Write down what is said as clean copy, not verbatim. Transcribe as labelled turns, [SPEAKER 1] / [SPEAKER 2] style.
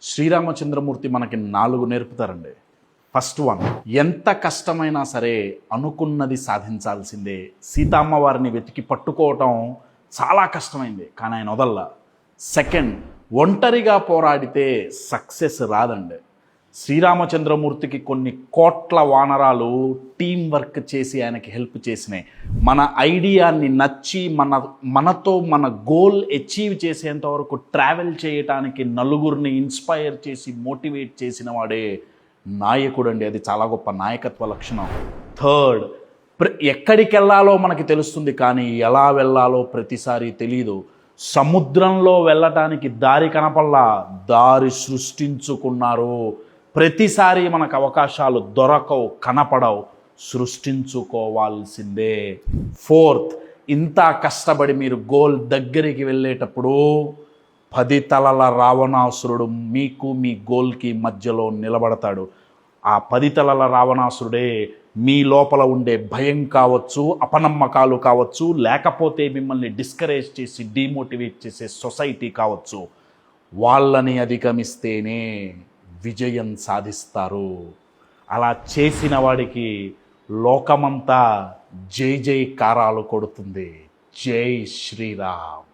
[SPEAKER 1] శ్రీరామచంద్రమూర్తి మనకి 4 నేర్పుతారండి. First one, ఎంత కష్టమైనా సరే అనుకున్నది సాధించాల్సిందే. సీతమ్మవారిని వెతికి పట్టుకోవటం చాలా కష్టమైంది, కానీ ఆయన వదల్లా. సెకండ్, ఒంటరిగా పోరాడితే సక్సెస్ రాదండి. శ్రీరామచంద్రమూర్తికి కొన్ని కోట్ల వానరాలు టీం వర్క్ చేసి ఆయనకి హెల్ప్ చేసినాయి. మన ఐడియాని నచ్చి మనతో మన గోల్ అచీవ్ చేసేంత వరకు ట్రావెల్ చేయటానికి నలుగురిని ఇన్స్పైర్ చేసి మోటివేట్ చేసిన వాడే నాయకుడు అండి. అది చాలా గొప్ప నాయకత్వ లక్షణం. థర్డ్, ఎక్కడికి వెళ్ళాలో మనకి తెలుస్తుంది, కానీ ఎలా వెళ్ళాలో ప్రతిసారి తెలీదు. సముద్రంలో వెళ్ళటానికి దారి కనపల్లా, దారి సృష్టించుకున్నారు. ప్రతిసారి మనకు అవకాశాలు దొరకవు, కనపడవు, సృష్టించుకోవాల్సిందే. ఫోర్త్, ఇంత కష్టపడి మీరు గోల్ దగ్గరికి వెళ్ళేటప్పుడు 10 తలల రావణాసురుడు మీకు మీ గోల్కి మధ్యలో నిలబడతాడు. ఆ 10 తలల రావణాసురుడే మీ లోపల ఉండే భయం కావచ్చు, అపనమ్మకాలు కావచ్చు, లేకపోతే మిమ్మల్ని డిస్కరేజ్ చేసి డిమోటివేట్ చేసే సొసైటీ కావచ్చు. వాళ్ళని అధిగమిస్తేనే విజయం సాధిస్తారు. అలా చేసిన వాడికి లోకమంతా జై జైకారాలు కొడుతుంది. జై శ్రీరామ్.